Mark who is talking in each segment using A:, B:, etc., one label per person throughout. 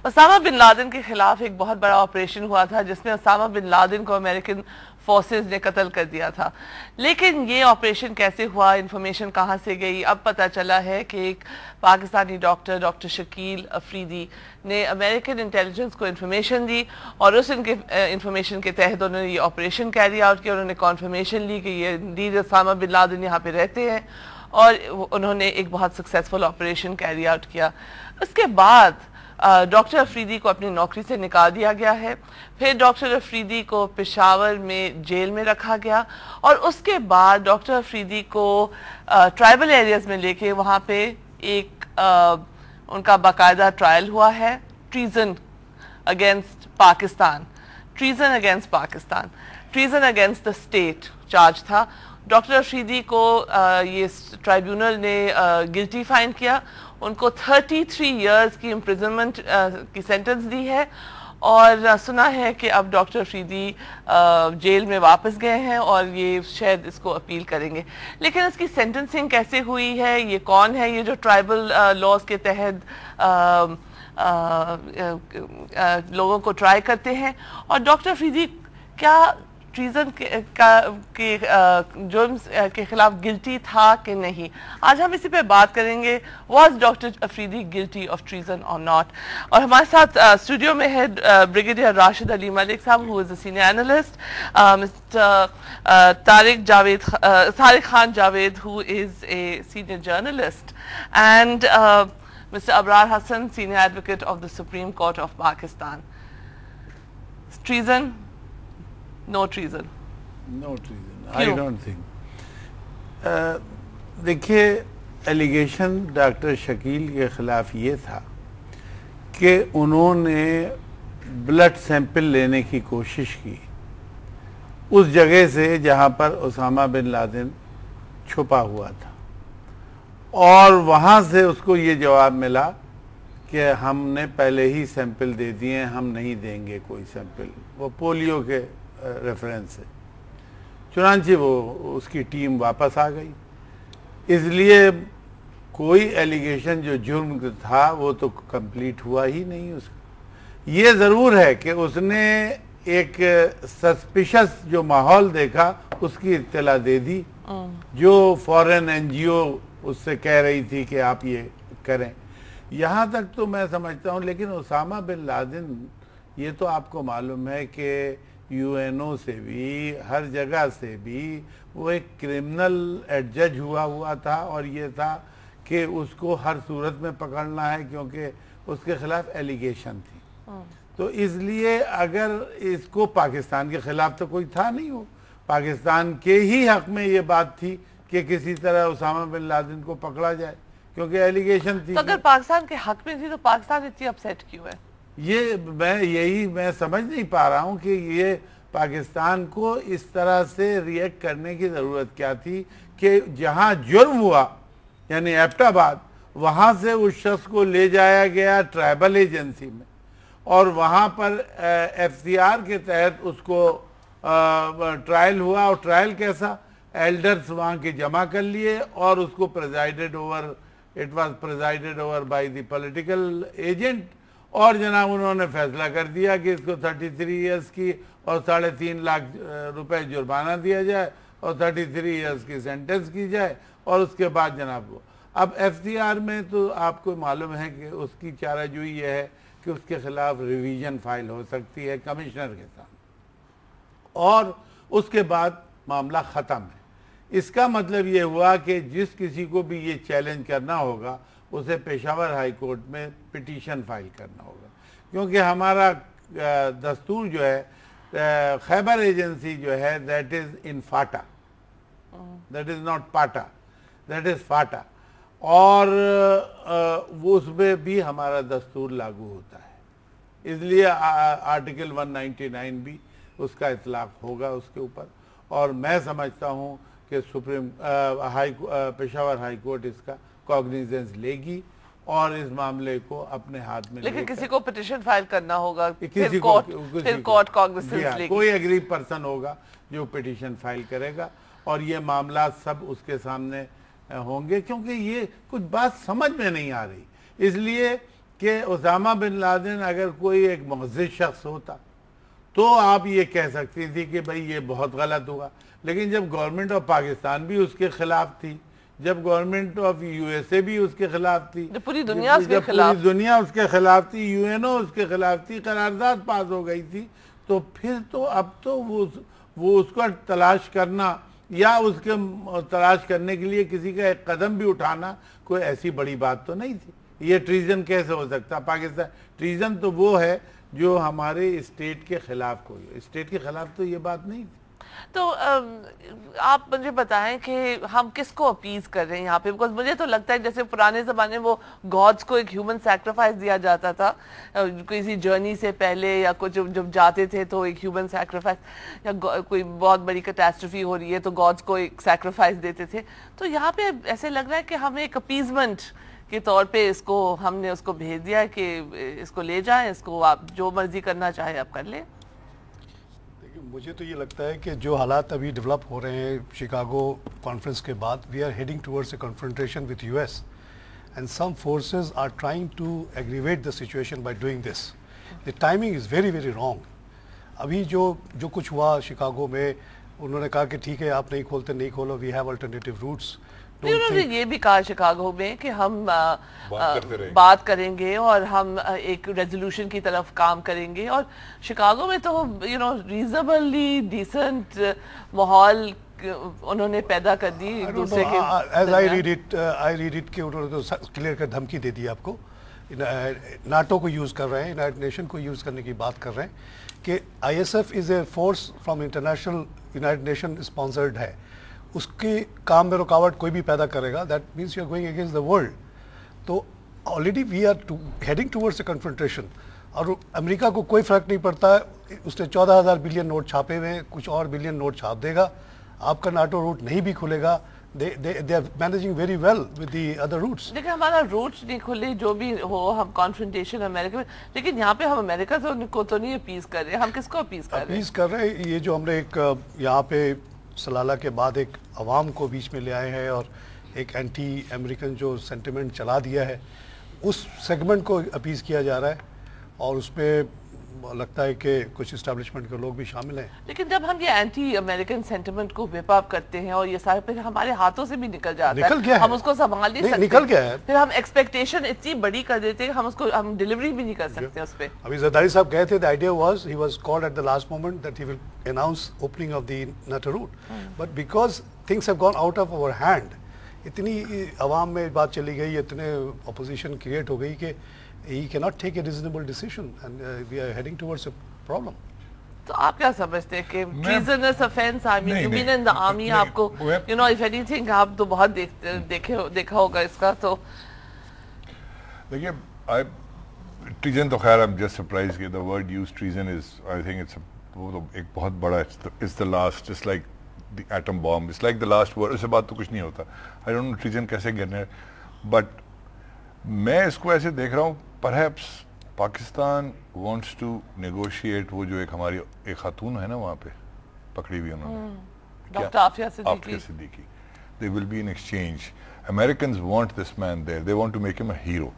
A: Usama bin Laden کے خلاف ایک بہت بڑا آپریشن ہوا تھا جس میں اسامہ بن لادن کو امریکن فورسز نے قتل کر دیا تھا، لیکن یہ آپریشن کیسے ہوا، انفارمیشن کہاں سے گئی؟ اب پتہ چلا ہے کہ ایک پاکستانی ڈاکٹر شکیل افریدی نے امریکن انٹیلیجنس کو انفارمیشن دی، اور اس انفارمیشن کے تحت انہوں نے یہ آپریشن کیری آؤٹ کیا۔ انہوں نے کنفرمیشن لی کہ یہ انڈیڈ اسامہ بن لادن یہاں پہ رہتے ہیں، اور انہوں نے ایک بہت سکسیسفل آپریشن کیری آؤٹ کیا۔ اس کے بعد ڈاکٹر افریدی کو اپنی نوکری سے نکال دیا گیا ہے، پھر ڈاکٹر افریدی کو پشاور میں جیل میں رکھا گیا، اور اس کے بعد ڈاکٹر افریدی کو ٹرائبل ایریاز میں لے کے وہاں پہ ایک ان کا باقاعدہ ٹرائل ہوا ہے، treason against Pakistan, treason against the state charge تھا۔ ڈاکٹر افریدی کو یہ ٹرائیبیونل نے گلٹی فائنڈ کیا، ان کو 33 ایئرز کی امپریزنمنٹ کی سینٹنس دی ہے، اور سنا ہے کہ اب ڈاکٹر افریدی جیل میں واپس گئے ہیں اور یہ شاید اس کو اپیل کریں گے۔ لیکن اس کی سینٹنسنگ کیسے ہوئی ہے، یہ کون ہے یہ جو ٹرائبل لاز کے تحت لوگوں کو ٹرائی کرتے ہیں، اور ڈاکٹر افریدی کیا ٹریزن کے جرم کے خلاف گلٹی تھا کہ نہیں؟ آج ہم اسی پہ بات کریں گے، was doctor Afridi guilty of treason اور ناٹ؟ اور ہمارے ساتھ اسٹوڈیو میں ہے بریگیڈیئر راشد علی ملک صاحب who is a senior analyst, Mr. Tariq Khan Javed who is a senior journalist, and Mr. Abrar Hassan, senior advocate of the Supreme Court of Pakistan. Treason? No treason.
B: No treason. I don't think. دیکھیے allegation doctor Shakeel کے خلاف یہ تھا کہ انہوں نے blood sample لینے کی کوشش کی اس جگہ سے جہاں پر اسامہ بن لادن چھپا ہوا تھا، اور وہاں سے اس کو یہ جواب ملا کہ ہم نے پہلے ہی سیمپل دے دیے، ہم نہیں دیں گے کوئی سیمپل، وہ پولیو کے ریفرنس سے۔ چنانچہ وہ اس کی ٹیم واپس آ گئی، اس لیے کوئی ایلیگیشن جو جرم تھا وہ تو کمپلیٹ ہوا ہی نہیں اس کا۔ یہ ضرور ہے کہ اس نے ایک سسپیشس جو ماحول دیکھا اس کی اطلاع دے دی، جو فورن این جی او اس سے کہہ رہی تھی کہ آپ یہ کریں۔ یہاں تک تو میں سمجھتا ہوں، لیکن اسامہ بن لادن یہ تو آپ کو معلوم ہے کہ یو این او سے بھی ہر جگہ سے بھی وہ ایک کرمنل ایڈجج ہوا تھا، اور یہ تھا کہ اس کو ہر صورت میں پکڑنا ہے کیونکہ اس کے خلاف ایلیگیشن تھی۔ تو اس لیے اگر اس کو پاکستان کے خلاف تو کوئی تھا نہیں، ہو پاکستان کے ہی حق میں یہ بات تھی کہ کسی طرح اسامہ بن لادن کو پکڑا جائے کیونکہ ایلیگیشن تھی۔
A: تو اگر پاکستان کے حق میں تھی تو پاکستان اتنی اپسیٹ کیوں ہے؟
B: یہی میں سمجھ نہیں پا رہا ہوں کہ یہ پاکستان کو اس طرح سے ریئیکٹ کرنے کی ضرورت کیا تھی کہ جہاں جرم ہوا یعنی ایبٹ آباد، وہاں سے اس شخص کو لے جایا گیا ٹرائبل ایجنسی میں، اور وہاں پر ایف سی آر کے تحت اس کو ٹرائل ہوا، اور ٹرائل کیسا، ایلڈرز وہاں کے جمع کر لیے، اور اس کو it was presided over by the political agent، اور جناب انہوں نے فیصلہ کر دیا کہ اس کو 33 ایئرز کی اور 3.5 لاکھ روپے جرمانہ دیا جائے اور 33 ایئرز کی سینٹنس کی جائے، اور اس کے بعد جناب وہ اب ایف سی آر میں تو آپ کو معلوم ہے کہ اس کی چارہ جوئی یہ ہے کہ اس کے خلاف ریویژن فائل ہو سکتی ہے کمشنر کے ساتھ، اور اس کے بعد معاملہ ختم ہے۔ اس کا مطلب یہ ہوا کہ جس کسی کو بھی یہ چیلنج کرنا ہوگا اسے پشاور ہائی کورٹ میں پٹیشن فائل کرنا ہوگا، کیونکہ ہمارا دستور جو ہے خیبر ایجنسی جو ہے that is in FATA، that is not PATA، that is FATA، اور وہ اس میں بھی ہمارا دستور لاگو ہوتا ہے، اس لیے آرٹیکل 199 بھی اس کا اطلاق ہوگا اس کے اوپر، اور میں سمجھتا ہوں کہ پشاور ہائی کورٹ اس کا کوگنیزنس لے گی اور اس معاملے کو اپنے ہاتھ میں لے
A: لیکن کسی کو پٹیشن فائل کرنا ہوگا،
B: پھر
A: کورٹ کوگنیزنس لے گی،
B: کوئی ایگری پرسن ہوگا جو پٹیشن فائل کرے گا، اور یہ معاملات سب اس کے سامنے ہوں گے، کیونکہ یہ کچھ بات سمجھ میں نہیں آ رہی۔ اس لیے کہ اسامہ بن لادن اگر کوئی ایک معزز شخص ہوتا تو آپ یہ کہہ سکتی تھی کہ بھئی یہ بہت غلط ہوا، لیکن جب گورنمنٹ آف پاکستان بھی اس کے خلاف تھی، جب government of U S A بھی اس کے خلاف تھی،
A: جب پوری دنیا اس کے خلاف،
B: پوری دنیا اس کے خلاف تھی، یو این او اس کے خلاف تھی، قرارداد پاس ہو گئی تھی، تو پھر تو اب تو وہ اس کو تلاش کرنا یا اس کے تلاش کرنے کے لیے کسی کا ایک قدم بھی اٹھانا کوئی ایسی بڑی بات تو نہیں تھی۔ یہ ٹریزن کیسے ہو سکتا؟ پاکستان ٹریزن تو وہ ہے جو ہمارے اسٹیٹ کے خلاف کوئی ہو، اسٹیٹ کے خلاف تو یہ بات نہیں تھی۔
A: تو آپ مجھے بتائیں کہ ہم کس کو اپیز کر رہے ہیں یہاں پہ؟ بیکاز مجھے تو لگتا ہے جیسے پرانے زمانے میں وہ گاڈز کو ایک ہیومن سیکریفائس دیا جاتا تھا کسی جرنی سے پہلے، یا کچھ جب جاتے تھے تو ایک ہیومن سیکریفائس، یا کوئی بہت بڑی کیٹاسٹرفی ہو رہی ہے تو گاڈز کو ایک سیکریفائس دیتے تھے۔ تو یہاں پہ ایسے لگ رہا ہے کہ ہمیں ایک اپیزمنٹ کے طور پہ ہم نے اس کو بھیج دیا ہے کہ اس کو لے جائیں، اس کو آپ جو مرضی کرنا چاہے آپ کر لیں۔
C: مجھے تو یہ لگتا ہے کہ جو حالات ابھی ڈیولپ ہو رہے ہیں شکاگو کانفرنس کے بعد، we are heading towards a confrontation with U S and some forces are trying to aggravate the situation by doing this. The timing is very very wrong. ابھی جو کچھ ہوا شکاگو میں، انہوں نے کہا کہ ٹھیک ہے آپ نہیں کھولتے نہیں کھولو، وی ہیو الٹرنیٹیو روٹس۔
A: انہوں نے یہ بھی کہا شکاگو میں کہ ہم بات کریں گے اور ہم ایک ریزولوشن کی طرف کام کریں گے، اور شکاگو میں تو ریزنیبلی ڈیسنٹ ماحول انہوں نے پیدا کر دی ایک دوسرے کے۔
C: ایز آئی ریڈ اٹ کہ انہوں نے تو کلیئر کر دھمکی دے دی آپ کو، ناٹو کو یوز کر رہے ہیں، یونائٹڈ نیشن کو یوز کرنے کی بات کر رہے ہیں کہ I S F is a force from international, united nation sponsored ہے، اس کے کام میں رکاوٹ کوئی بھی پیدا کرے گا، that means you are going against the world. تو already we are heading towards a confrontation, اور امریکہ کو کوئی فرق نہیں پڑتا ہے، اس نے 14,000 بلین نوٹ چھاپے ہوئے ہیں، کچھ اور بلین نوٹ چھاپ دے گا، آپ کا ناٹو روٹ نہیں بھی کھلے گا۔ they are managing very well with the other routes۔
A: لیکن ہمارا روٹ نہیں کھلے جو بھی ہو، ہم کانفرنٹیشن امریکہ میں، لیکن یہاں پہ ہم امریکہ کو تو نہیں اپیز کر رہے، ہم کس کو اپیز کر رہے ہیں؟
C: اپیز کر رہے ہیں یہ جو ہم نے ایک یہاں پہ سلالہ کے بعد ایک عوام کو بیچ میں لے آئے ہیں اور ایک اینٹی امریکن جو سینٹیمنٹ چلا دیا ہے، اس سیگمنٹ کو اپیز کیا جا رہا ہے، اور اس پہ لگتا ہے کہ کچھ اسٹیبلشمنٹ کے لوگ بھی شامل ہیں۔
A: لیکن جب ہم یہ اینٹی امریکن سینٹیمنٹ کو ویپ اپ کرتے ہیں اور یہ سارے پھر ہمارے ہاتھوں سے بھی نکل جاتا ہے، ہم اس کو سنبھال نہیں سکتے،
C: نکل گیا ہے،
A: پھر ہم ایکسپیکٹیشن اتنی بڑی کر دیتے ہیں ہم ڈیلیوری بھی نہیں کر سکتے اس پہ۔
C: ابھی زرداری صاحب کہے تھے the idea was he was called at the last moment that he will announce opening of the NATO route, but because things have gone out of our hand، اتنی عوام میں بات چلی گئی، اتنے اپوزیشن کریٹ ہو گئی کہ he cannot take a reasonable decision and we are heading towards a problem۔
A: تو آپ کیا سمجھتے ہیں کہ treasonous offense، I mean you've been in the army، آپ کو if anything آپ تو بہت دیکھا ہوگا اس کا، تو
D: دیکھیے treason تو خیر I'm just surprised کہ the word used treason is I think it's وہ تو ایک بہت بڑا it's the last، it's like the atom bomb، it's like the last word، اس سے بات تو کچھ نہیں ہوتا۔ I don't know treason کیسے گرنا ہے، بٹ میں اس کو ایسے دیکھ رہا ہوں perhaps Pakistan wants to negotiate، وہ جو ایک ہماری ایک خاتون ہے نا وہاں پہ پکڑی ہوئی انہوں نے،
A: doctor Aafia
D: Siddiqui, there will be an exchange۔ Americans want this man there، they want to make him a hero،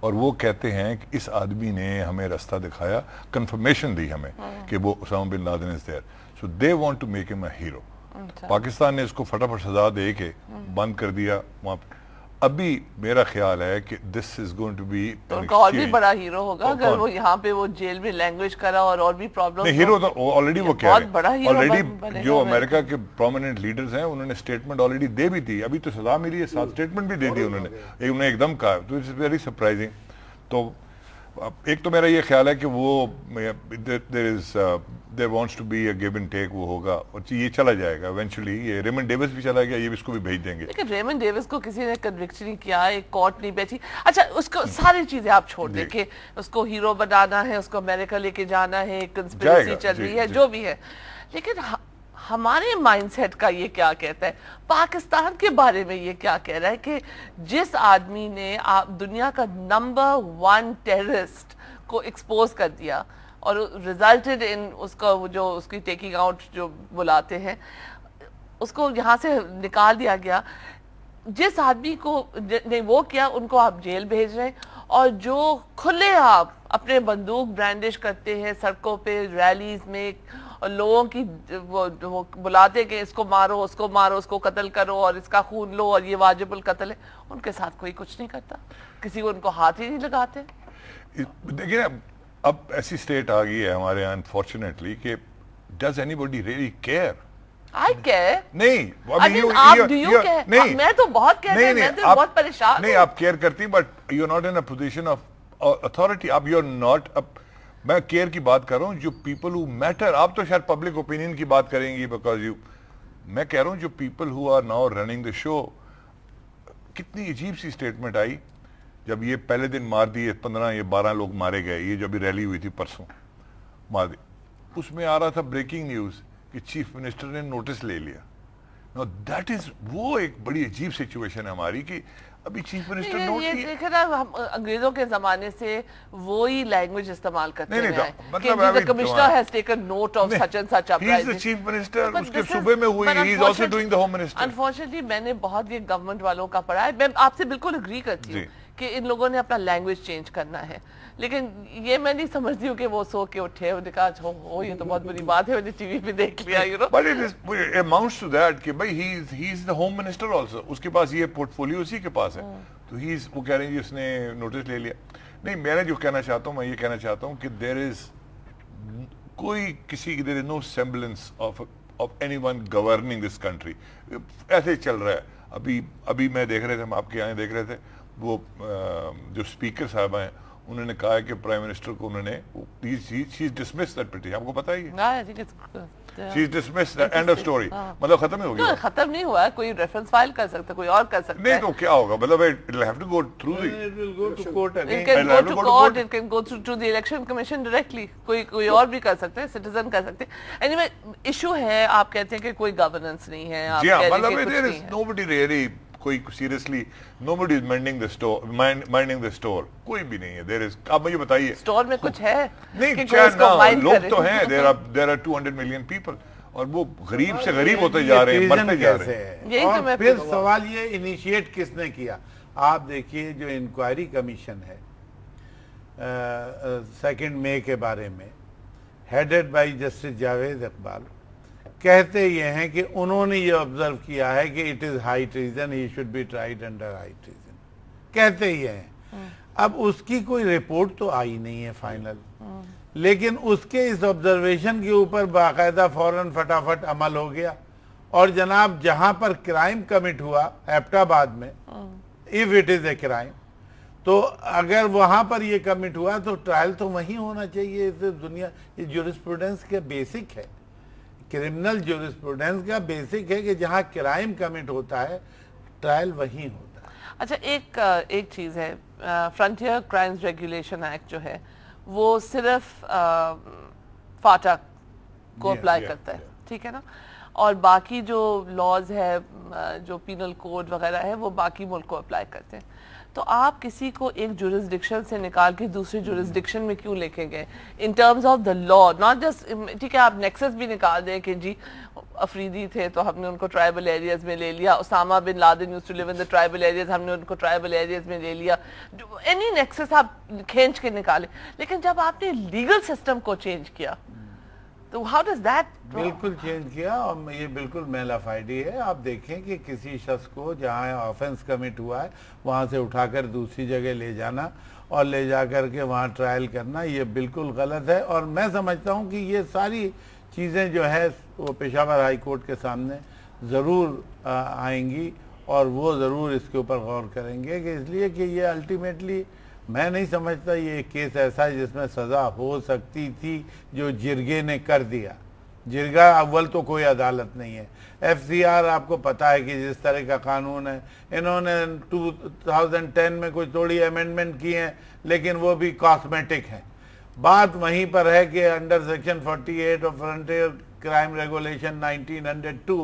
D: اور وہ کہتے ہیں کہ اس آدمی نے ہمیں راستہ دکھایا، کنفرمیشن دی ہمیں کہ وہ Osama bin Laden is there، so they want to make him a hero۔ Pakistan نے اس کو فٹافٹ سزا دے کے بند کر دیا وہاں پہ۔ ابھی میرا خیال ہے کہ this is going to be
A: ان کا اور بھی بڑا ہیرو ہوگا اگر وہ یہاں پہ وہ جیل میں لینگویج کرا اور بھی پرابلم۔
D: ہیرو تو آلریڈی وہ کہہ رہے ہیں، آلریڈی جو امریکہ کے پرومیننٹ لیڈرز ہیں انہوں نے سٹیٹمنٹ آلریڈی دے بھی دی، ابھی تو سزا ملی ہے، ساتھ سٹیٹمنٹ بھی دے دی انہوں نے ایک دم کہا، تو اٹس ویری سرپرائزنگ۔ تو ایک تو میرا یہ خیال ہے کہ وہ there wants to be a give and take، وہ ہوگا اور یہ چلا جائے گا ایونچولی۔ یہ ریمن ڈیوس بھی چلا گیا، یہ بھی اس کو بھی بھیج دیں گے۔ لیکن
A: ریمن ڈیوس کو کسی نے کنوکٹ نہیں کیا، ایک کورٹ نہیں بیٹھی۔ اچھا اس کو ساری چیزیں آپ چھوڑ دیں کہ اس کو ہیرو بنانا ہے، اس کو امریکہ لے کے جانا ہے، کنسپریسی چل رہی ہے، جو بھی ہے، لیکن ہمارے مائنڈ سیٹ کا یہ کیا کہتا ہے، پاکستان کے بارے میں یہ کیا کہہ رہا ہے کہ جس آدمی نے دنیا کا نمبر 1 ٹیررسٹ کو ایکسپوز کر دیا اور ریزلٹڈ ان اس کا جو اس کی ٹیکنگ آؤٹ جو بلاتے ہیں، اس کو یہاں سے نکال دیا گیا، جس آدمی کو نے وہ کیا ان کو آپ جیل بھیج رہے ہیں، اور جو کھلے آپ اپنے بندوق برانڈش کرتے ہیں سڑکوں پہ ریلیز میں اور لوگوں کی وہ بلاتے کہ اس کو مارو اس کو قتل کرو اور اس کا خون لو اور یہ واجب القتل ہے، ان کے ساتھ کوئی کچھ نہیں کرتا، کسی کو ان کو ہاتھ ہی نہیں لگاتے.
D: دیکھیں اب ایسی سٹیٹ آ گئی ہے ہمارے یہاں انفارچونیٹلی کہ does any body really care?
A: I care.
D: نہیں
A: آپ do you care؟ میں تو بہت کہتے ہیں، میں تو بہت پریشان ہوں.
D: نہیں آپ کیئر کرتی but you not in position of authority. اب یو ناٹ، میں کیئر کی بات کر رہا ہوں جو پیپل ہو میٹر. آپ تو شاید پبلک اوپینین کی بات کریں گی بیکاز یو، میں کہہ رہا ہوں جو people who are now running the show. کتنی عجیب سی اسٹیٹمنٹ آئی جب یہ پہلے دن مار دیے 15 یا 12 لوگ مارے گئے، یہ جو ابھی ریلی ہوئی تھی پرسوں مار دی، اس میں آ رہا تھا بریکنگ نیوز کہ چیف منسٹر نے نوٹس لے لیا. Now that is وہ ایک بڑی عجیب سچویشن ہے ہماری کہ ابھی چیف منسٹر
A: یہ دیکھیں نا، ہم انگریزوں کے زمانے سے وہی لینگویج استعمال کرتے ہیں کہ the commissioner has taken note of such and such uprising.
D: He is the chief minister، اس کے صوبے میں ہوئی، he is also doing the home minister.
A: Unfortunately میں نے بہت یہ گورنمنٹ والوں کا پڑھا ہے، میں آپ سے بالکل اگری کرتی ہوں کہ ان لوگوں نے اپنا لینگویج چینج کرنا ہے، لیکن یہ میں نہیں سمجھتی ہوں کہ وہ سو کے اٹھے اور کہا ہو یہ تو بہت بڑی بات ہے، میں نے ٹی وی پہ دیکھ لیا.
D: But it amounts to that کہ بھائی he is the home minister also، اس کے پاس یہ پورٹ فولیو اسی کے پاس ہے، تو وہ کہہ رہے ہیں اس نے نوٹس لے لیا. نہیں میں جو کہنا چاہتا ہوں، میں یہ کہنا چاہتا ہوں کہ there is there is no semblance of anyone governing this country. ایسے چل رہا ہے. ابھی میں دیکھ رہے تھے، ہم آپ کے یہاں دیکھ رہے تھے، وہ جو اسپیکر صاحبہ ہیں انہوں نے کہا ہے کہ پرائم منسٹر کو انہوں نے she is dismissed that petition. آپ کو پتہ ہی ہے she is dismissed, end of story. مطلب ختم ہی ہو گیا.
A: ختم نہیں ہوا، کوئی ریفرنس فائل کر سکتا، کوئی اور کر سکتا ہے.
D: نہیں تو کیا ہوگا، مطلب it will have to go through
B: it will go to court again.
A: It can go to court, it can go to the election commission directly. کوئی اور بھی کر سکتے ہیں، سٹیزن کر سکتے ہیں. Anyway ایشو ہے، آپ کہتے ہیں کہ کوئی گورننس نہیں ہے، آپ کہہ رہے ہیں کہ
D: there is nobody really کوئی seriously nobody is minding the store. کوئی بھی نہیں ہے. there is، آپ مجھے بتائیے
A: اسٹور میں کچھ ہے
D: نہیں، لوگ تو ہیں، there are 200 million people اور وہ غریب سے غریب ہوتے جا رہے ہیں، مرتے جا رہے ہیں.
B: اور پھر سوال یہ انیشیٹ کس نے کیا؟ آپ دیکھیے جو انکوائری کمیشن ہے 2 مئی کے بارے میں، headed by justice Javed Iqbal, کہتے یہ ہیں کہ انہوں نے یہ آبزرو کیا ہے کہ it is high treason, he should be tried under high treason, کہتے یہ ہیں. اب اس کی کوئی رپورٹ تو آئی نہیں ہے فائنل، لیکن اس کے اس آبزرویشن کے اوپر باقاعدہ فوراً فٹافٹ عمل ہو گیا. اور جناب جہاں پر کرائم کمٹ ہوا ایبٹ آباد میں، if it is a crime، تو اگر وہاں پر یہ کمٹ ہوا تو ٹرائل تو وہیں ہونا چاہیے. دنیا یہ جورسپروڈنس کے بیسک ہے، کرمنل جورسپروڈنس کا بیسک ہے کہ جہاں کرائم کمٹ ہوتا ہے ٹرائل وہیں ہوتا ہے.
A: اچھا ایک چیز ہے، فرنٹیئر کرائمز ریگولیشن ایکٹ جو ہے وہ صرف فاٹا کو اپلائی کرتا ہے، ٹھیک ہے نا، اور باقی جو لاز ہے، جو پینل کوڈ وغیرہ ہے، وہ باقی ملک کو اپلائی کرتے ہیں. تو آپ کسی کو ایک جورسڈکشن سے نکال کے دوسری جورسڈکشن میں کیوں لے کے گئے in terms of the law? Not just, ٹھیک ہے آپ نیکسس بھی نکال دیں کہ جی افریدی تھے تو ہم نے ان کو ٹرائبل ایریاز میں لے لیا، Osama bin Laden used to live in the tribal areas, ہم نے ان کو ٹرائبل ایریاز میں لے لیا، اینی نیکسس آپ کھینچ کے نکالیں. لیکن جب آپ نے لیگل سسٹم کو چینج کیا تو ہاؤ ڈز دیٹ؟
B: بالکل چینج کیا، اور یہ بالکل میلا فائڈی ہے. آپ دیکھیں کہ کسی شخص کو جہاں آفینس کمٹ ہوا ہے وہاں سے اٹھا کر دوسری جگہ لے جانا اور لے جا کر کے وہاں ٹرائل کرنا، یہ بالکل غلط ہے. اور میں سمجھتا ہوں کہ یہ ساری چیزیں جو ہے وہ پشاور ہائی کورٹ کے سامنے ضرور آئیں گی اور وہ ضرور اس کے اوپر غور کریں گے، کہ اس لیے کہ یہ الٹیمیٹلی میں نہیں سمجھتا یہ کیس ایسا ہے جس میں سزا ہو سکتی تھی جو جرگے نے کر دیا. جرگا اول تو کوئی عدالت نہیں ہے. ایف سی آر آپ کو پتا ہے کہ جس طرح کا قانون ہے، انہوں نے 2010 میں کوئی تھوڑی امینڈمنٹ کی ہیں لیکن وہ بھی کاسمیٹک ہیں. بات وہیں پر ہے کہ under section 48 of frontier crime regulation 1902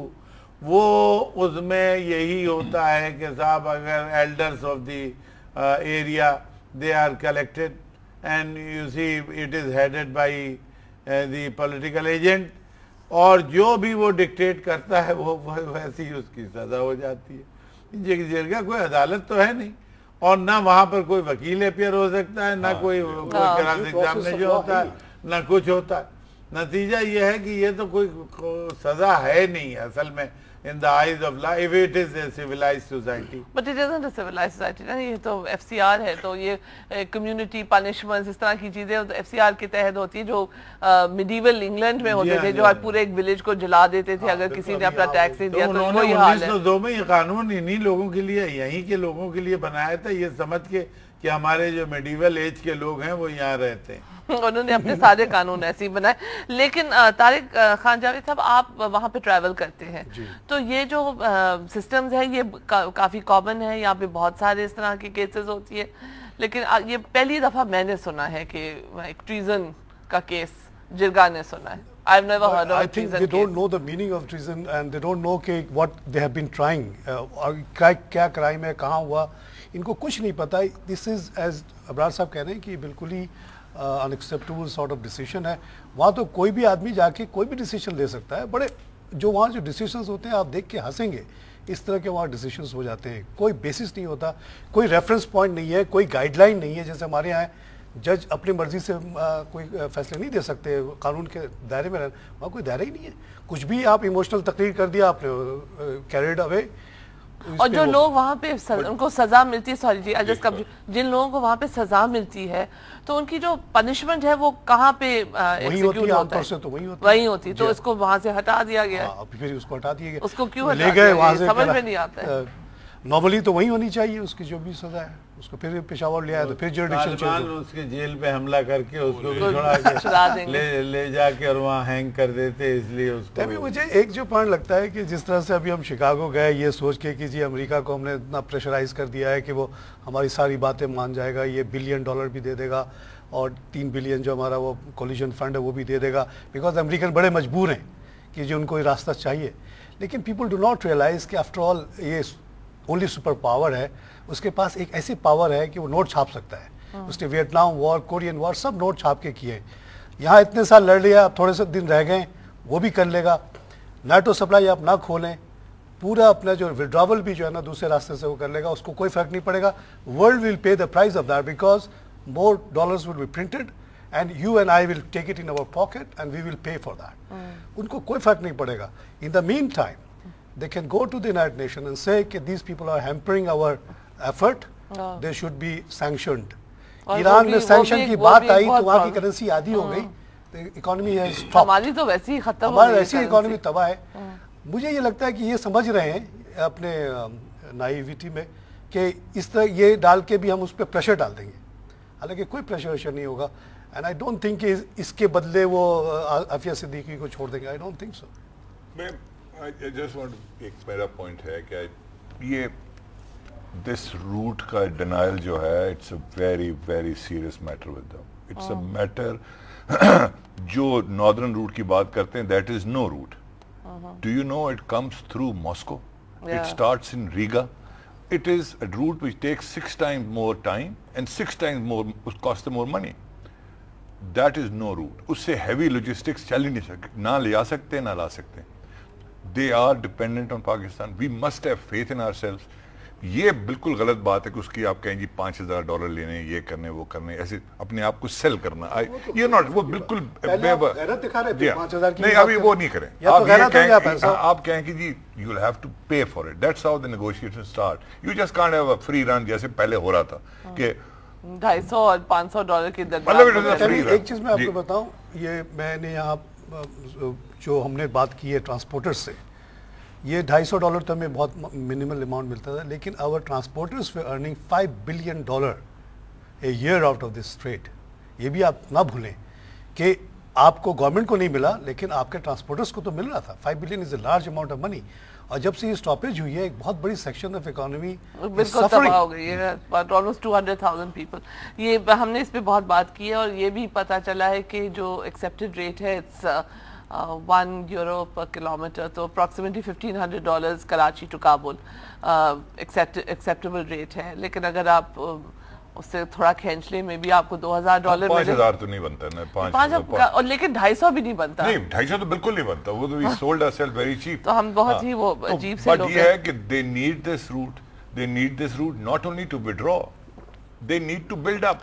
B: وہ اس میں یہی ہوتا ہے کہ صاحب اگر elders of the area they are collected and you see it is headed by the political agent، اور جو بھی وہ ڈکٹیٹ کرتا ہے وہ ویسی اس کی سزا ہو جاتی ہے. جرگا کوئی عدالت تو ہے نہیں، اور نہ وہاں پر کوئی وکیل اپیئر ہو سکتا ہے، نہ کوئی کراس ایگزامینیشن ہوتا ہے، نہ کچھ ہوتا ہے. نتیجہ یہ ہے کہ یہ تو کوئی سزا ہے نہیں اصل میں in the eyes of law, if it is a civilized society.
A: But it isn't a civilized society. یہ تو FCR ہے، تو یہ community punishments اس طرح کی چیزیں FCR کے تحت ہوتی ہے جو medieval انگلینڈ میں ہوتے تھے، جو پورے ایک ولیج کو جلا دیتے تھے اگر کسی نے اپنا ٹیکس نہیں دیا. تو
B: انہوں نے 1902 میں یہ قانون انہی لوگوں کے لیے، یہیں کے لوگوں کے لیے بنایا تھا، یہ سمجھ کے کہ ہمارے جو میڈیول ایج کے لوگ ہیں وہ یہاں رہتے ہیں.
A: انہوں نے اپنے سارے قانون ایسے ہی بنائے. لیکن طارق خان جاوید صاحب، آپ وہاں پہ ٹریول کرتے ہیں، تو یہ جو سسٹمز ہیں یہ کافی کامن ہے، یہاں پہ بہت سارے اس طرح کی کیسز ہوتی ہے، لیکن یہ پہلی دفعہ میں نے سنا ہے کہ ایک ٹریزن کا کیس جرگا نے سنا ہے. I've never heard of a treason case.
C: I think they don't know the meaning of treason and they don't know what they have been trying. کیا کرائم ہے، کہاں ہوا، ان کو کچھ نہیں پتا. This is, as ابرار صاحب کہہ رہے ہیں، کہ بالکل ہی unacceptable sort of decision ہے. وہاں تو کوئی بھی آدمی جا کے کوئی بھی ڈیسیشن لے سکتا ہے. بڑے جو وہاں جو ڈیسیشنز ہوتے ہیں آپ دیکھ کے ہنسیں گے، اس طرح کے وہاں ڈیسیشنز ہو جاتے ہیں. کوئی بیسس نہیں ہوتا، کوئی ریفرنس پوائنٹ نہیں ہے، کوئی گائیڈ لائن نہیں ہے. جیسے ہمارے یہاں جج اپنی مرضی سے کوئی فیصلے نہیں دے سکتے، قانون کے دائرے میں رہنا. وہاں کوئی دائرہ ہی نہیں ہے. کچھ بھی آپ ایموشنل تقریر کر دیا آپ نے، کیریڈ اوے.
A: اور جو لوگ وہاں پہ ان کو سزا ملتی ہے، جن لوگوں کو وہاں پہ سزا ملتی ہے تو ان کی جو پنشمنٹ ہے وہ کہاں پہ ایکزیکیوٹ ہوتا ہے؟ وہی ہوتی. تو اس کو وہاں سے ہٹا دیا گیا،
C: پھر اس کو ہٹا دیا گیا.
A: اس کو کیوں ہٹا دیا گیا سمجھ میں نہیں آتا ہے.
C: نارملی تو وہی ہونی چاہیے اس کی جو بھی سزا ہے. اس کو پھر پشاور لے آیا تو پھر جوڈیشل
B: طالبان اس کے جیل پہ حملہ کر کے اس کو بھی چھڑا کے لے جا کے اور وہاں ہینگ کر دیتے. اس لیے اس کو
C: مجھے ایک جو پوائنٹ لگتا ہے کہ جس طرح سے ابھی ہم شکاگو گئے یہ سوچ کے کہ جی امریکہ کو ہم نے اتنا پریشرائز کر دیا ہے کہ وہ ہماری ساری باتیں مان جائے گا، یہ $1 بلین بھی دے دے گا اور $3 بلین جو ہمارا وہ کولیشن فنڈ ہے وہ بھی دے دے گا، بیکاز امریکن بڑے مجبور ہیں کہ جو ان کو یہ راستہ چاہیے. لیکن پیپل ڈو ناٹ ریئلائز کہ آفٹر آل یہ اونلی سپر پاور ہے. اس کے پاس ایک ایسی پاور ہے کہ وہ نوٹ چھاپ سکتا ہے. اس نے ویتنام وار، کورین وار سب نوٹ چھاپ کے کیے. یہاں اتنے سال لڑ لیا، اب تھوڑے سے دن رہ گئے، وہ بھی کر لے گا. نیٹو سپلائی آپ نہ کھولیں، پورا اپنا جو وڈراول بھی جو ہے نا دوسرے راستے سے وہ کر لے گا، اس کو کوئی فرق نہیں پڑے گا. World will pay the price of that because more dollars will be printed and you and I will take it in our pocket and we will pay for that. ان کو کوئی فرق نہیں پڑے گا. In the meantime they can go to the United Nations and say that these people are hampering our effort, they should be sanctioned. Iran میں sanction کی بات آئی تو وہاں کی کرنسی آدھی ہو گئی، اکانومی ہے
A: ہماری تو ویسے ہی ختم،
C: ہماری ویسی اکانومی تباہ ہے. مجھے یہ لگتا ہے کہ یہ سمجھ رہے ہیں اپنے نائیویٹی میں کہ اس طرح یہ ڈال کے بھی ہم اس پہ پریشر ڈال دیں گے، حالانکہ کوئی پریشر نہیں ہوگا. اینڈ آئی ڈونٹ تھنک کہ اس کے بدلے وہ عافیہ صدیقی کو چھوڑ دیں گے. I don't think so.
D: I just want to ایک میرا پوائنٹ ہے کہ یہ دس روٹ کا ڈینائل جو ہے it's a very very serious matter with them. It's a matter جو ناردرن روٹ کی بات کرتے ہیں that is no route. Do you know it comes through Moscow, it starts in Riga. It is a route which takes 6 times more time and 6 times more cost more money. That is no route. اس سے heavy logistics چل ہی نہیں سکتے، نہ لے آ سکتے نہ لا سکتے. They are dependent on Pakistan. We must have faith in ourselves. یہ بالکل غلط بات ہے کہ اس کی آپ کہیں جی $5,000 لینے، یہ کرنے وہ کرنے، ایسے اپنے آپ کو سیل کرنا. یہ ناٹ، وہ بالکل نہیں، ابھی وہ نہیں کریں. آپ کہیں کہ جی you will have to pay for it. That's how the negotiations start. You just can't have a free run جیسے پہلے ہو رہا تھا کہ
A: $250 اور $500 کی درمیان.
C: ایک چیز میں آپ کو بتاؤں، یہ میں نے یہاں جو ہم نے بات کی ہے ٹرانسپورٹر سے، یہ $250 تو ہمیں بہت منیمل اماؤنٹ ملتا تھا، لیکن our transporters were earning $5 billion a year out of this trade. یہ بھی آپ نہ بھولیں کہ آپ کو گورنمنٹ کو نہیں ملا لیکن آپ کے ٹرانسپورٹرز کو تو مل رہا تھا. $5 billion is a large amount of money. اور جب سے یہ سٹاپیج ہوئی ہے ایک بہت بڑی سیکشن آف اکانومی
A: بالکل تباہ ہو گئی ہے. almost 200,000 people. یہ ہم نے اس پہ بہت بات کی ہے اور یہ بھی پتہ چلا ہے کہ جو ایکسیپٹڈ ریٹ ہے اٹس €1 per kilometer, تو approximately $1,500 Karachi to Kabul acceptable rate ہے. لیکن اگر آپ اس سے تھوڑا کھینچ لیں میں بھی آپ کو $2,000
D: $5,000 تو نہیں بنتا نا،
A: لیکن 250 بھی نہیں بنتا.
D: نہیں 250 تو بالکل نہیں بنتا. وہ تو we sold ourselves very cheap.
A: تو ہم بہت ہی وہ عجیب سے
D: لوگ ہیں. بٹ یہ ہے کہ they need this route. They need this route not only to withdraw, they need to build up.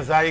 B: ISI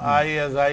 B: ISI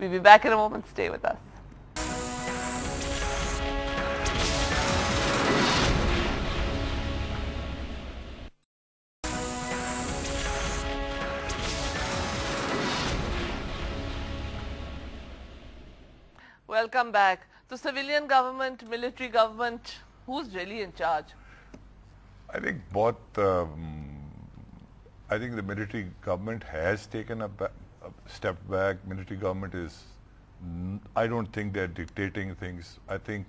A: We'll be back in a moment. Stay with us. Welcome back. So civilian government, military government, who's really in charge?
D: I think both. I think the military government has taken a step back. Military government is. I don't think they're dictating things. I think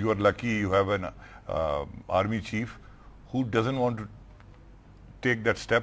D: You are lucky you have an army chief who doesn't want to take that step.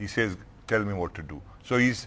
D: he says tell me what to do. So he's,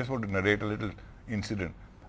D: just want to narrate a little incident.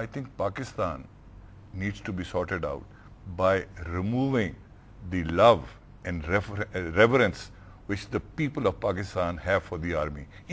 D: I think Pakistan needs to be sorted out by removing the love and reverence which the people of Pakistan have for the army.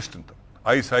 D: distant. ISI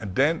D: And then,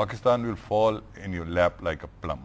D: Pakistan will fall in your lap like a plum.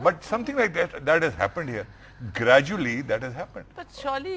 D: but something like that has happened here. Gradually that has happened.
A: But surely,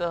A: the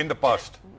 D: in the past,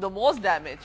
A: the most damage.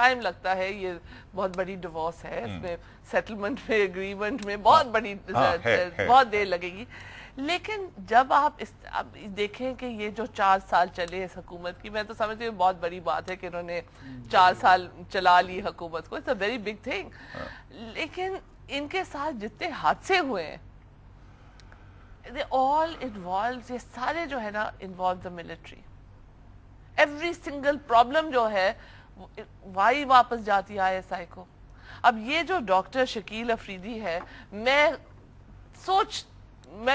A: Time لگتا ہے, یہ بہت بڑی divorce ہے, اس میں settlement میں, agreement میں بہت بڑی بہت دیر لگے گی. لیکن جب آپ دیکھیں کہ یہ جو 4 سال چلے اس حکومت کی, میں تو سمجھتی ہوں بہت بڑی بات ہے کہ انہوں نے 4 سال چلا لی حکومت کو, it's a very big thing. لیکن ان کے ساتھ جتنے حادثے ہوئے ہیں they all involve, یہ سارے جو ہے نا involve the military. Every single problem جو ہے وہی واپس جاتی ہے ISI کو. اب یہ جو ڈاکٹر شکیل افریدی ہے,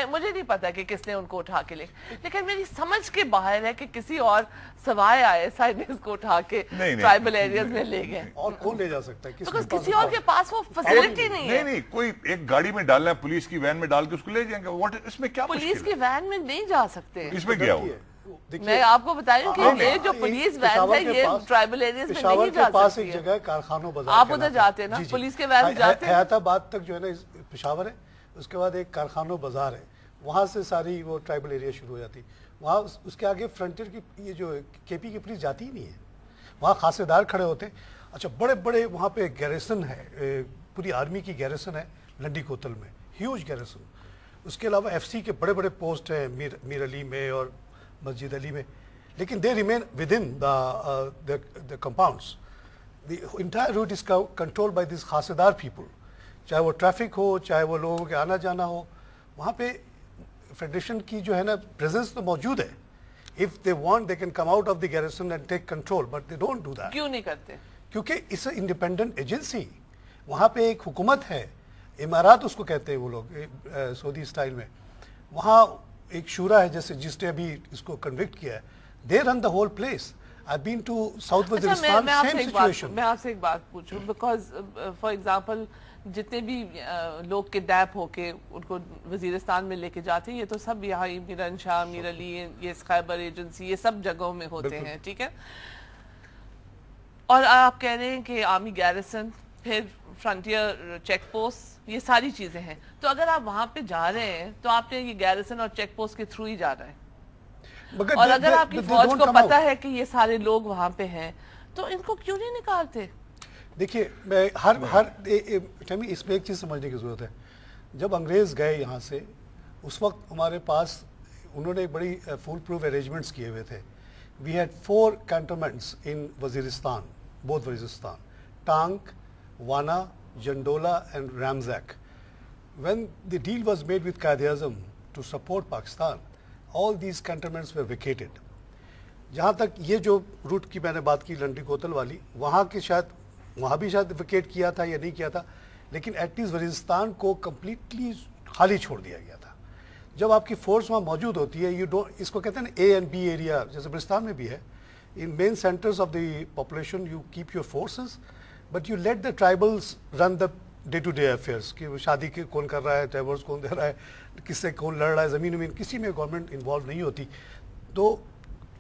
A: مجھے نہیں پتا کہ کس نے ان کو اٹھا کے لے, لیکن میری سمجھ کے باہر ہے کہ کسی اور سوائے ISI نے اس کو اٹھا کے ٹرائبل ایریاز میں لے گئے.
C: اور کون لے جا سکتا ہے,
A: کسی اور کے پاس وہ فیسلٹی نہیں ہے.
D: نہیں, کوئی ایک گاڑی میں ڈالنا ہے, پولیس کی وین میں ڈال کے اس کو لے جائیں گے. اس میں کیا
A: پولیس کی وین میں نہیں جا سکتے.
D: اس میں کیا ہوا؟
A: میں آپ کو بتائیں کہ یہ جو پولیس وین ہے یہ ٹرائبل ایریاز میں نہیں جا
C: پاس ایک جگہ ہے کارخانوں بازار,
A: آپ ادھر جاتے ہیں نا, پولیس کے وین جاتے ہیں.
C: حیات آباد تک جو ہے نا پشاور ہے, اس کے بعد ایک کارخانوں بازار ہے, وہاں سے ساری وہ ٹرائبل ایریا شروع ہو جاتی. وہاں اس کے آگے فرنٹیئر کی یہ جو KP کی پولیس جاتی ہی نہیں ہے, وہاں خاصے دار کھڑے ہوتے. اچھا, بڑے بڑے وہاں پہ گیریسن ہے, پوری آرمی کی گیریسن ہے لنڈی کوتل میں, ہیوج گیریسن. اس کے علاوہ FC کے بڑے بڑے پوسٹ ہیں میر علی میں اور مسجد علی میں, لیکن they remain with in the compounds. The entire route is control by this خاصے دار پیپل, چاہے وہ ٹریفک ہو, چاہے وہ لوگوں کے آنا جانا ہو. وہاں پہ فیڈریشن کی جو ہے نا پریزنس تو موجود ہے. If they want they can come out of the garrison and take control, but they don't do that.
A: کیوں نہیں کرتے؟
C: کیونکہ it's an independent agency. وہاں پہ ایک حکومت ہے, امارات اس کو کہتے ہیں وہ لوگ سعودی اسٹائل میں. وہاں ایک شورا ہے جس نے ابھی اس کو کنوکٹ کیا ہے. They run the whole place. I've been to South Waziristan, same situation.
A: میں آپ سے ایک بات پوچھوں, بیکاز فار ایگزامپل جتنے بھی لوگ کڈنیپ ہو کے ان کو وزیرستان میں لے کے جاتے ہیں, یہ تو سب یہاں میران شاہ, میر علی, یہ خیبر ایجنسی, یہ سب جگہوں میں ہوتے ہیں, ٹھیک ہے. اور آپ کہہ رہے ہیں کہ آرمی گیریسن, پھر فرنٹیئر چیک پوسٹ, یہ ساری چیزیں ہیں. تو اگر آپ وہاں پہ جا رہے ہیں تو آپ نے یہ گیریسن اور چیک پوسٹ کے تھرو ہی جا رہے ہیں, اور اگر آپ کی فوج کو پتا ہے کہ یہ سارے لوگ وہاں پہ ہیں تو ان کو کیوں نہیں نکالتے؟
C: دیکھیے, میں اس میں ایک چیز سمجھنے کی ضرورت ہے. جب انگریز گئے یہاں سے, اس وقت ہمارے پاس انہوں نے بڑی فول پروف ارینجمنٹس کیے ہوئے تھے. We had 4 cantonments in Waziristan, both Waziristan, Tank, Wana, Jandola and Razmak. When the deal was made with Quaid Azam to support Pakistan, all these cantonments were vacated. جہاں تک یہ جو روٹ کی میں نے بات کی لنڈی کوتل والی, وہاں کی وہاں بھی شاید ویکیٹ کیا تھا یا نہیں کیا تھا, لیکن ایٹ لیسٹ وزیرستان کو کمپلیٹلی خالی چھوڑ دیا گیا تھا. جب آپ کی فورس وہاں موجود ہوتی ہے, اس کو کہتے ہیں نا A and B ایریا, جیسے بلوچستان میں بھی ہے. In main centres of the population you keep your forces, but you let the tribals run the day to day affairs, کہ وہ شادی کے کون کر رہا ہے, ڈائیورس کون دے رہا ہے, کس سے کون لڑ رہا ہے, زمین کسی میں گورنمنٹ انوالو نہیں ہوتی. تو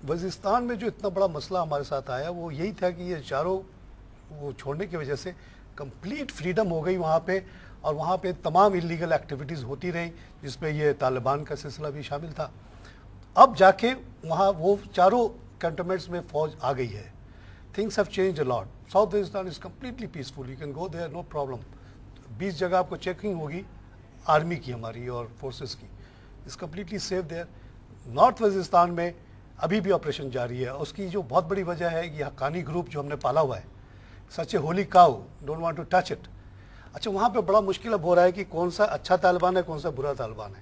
C: وزیرستان میں جو اتنا بڑا مسئلہ ہمارے ساتھ آیا وہ یہی تھا کہ یہ چاروں وہ چھوڑنے کی وجہ سے کمپلیٹ فریڈم ہو گئی وہاں پہ, اور وہاں پہ تمام انلیگل ایکٹیویٹیز ہوتی رہیں, جس میں یہ طالبان کا سلسلہ بھی شامل تھا. اب جا کے وہاں وہ چاروں کنٹونمنٹس میں فوج آ گئی ہے. Things have change a lot. South Waziristan is completely peaceful, you can go there, no problem. 20 جگہ آپ کو چیکنگ ہوگی آرمی کی, ہماری اور فورسز کی, is completely safe there. North Waziristan میں ابھی بھی آپریشن جاری ہے. اس کی جو بہت بڑی وجہ ہے یہ حقانی گروپ جو ہم نے پالا ہوا ہے, such a holy cow, don't want to touch it. اچھا, وہاں پہ بڑا مشکل اب ہو رہا ہے کہ کون سا اچھا طالبان ہے, کون سا برا طالبان ہے.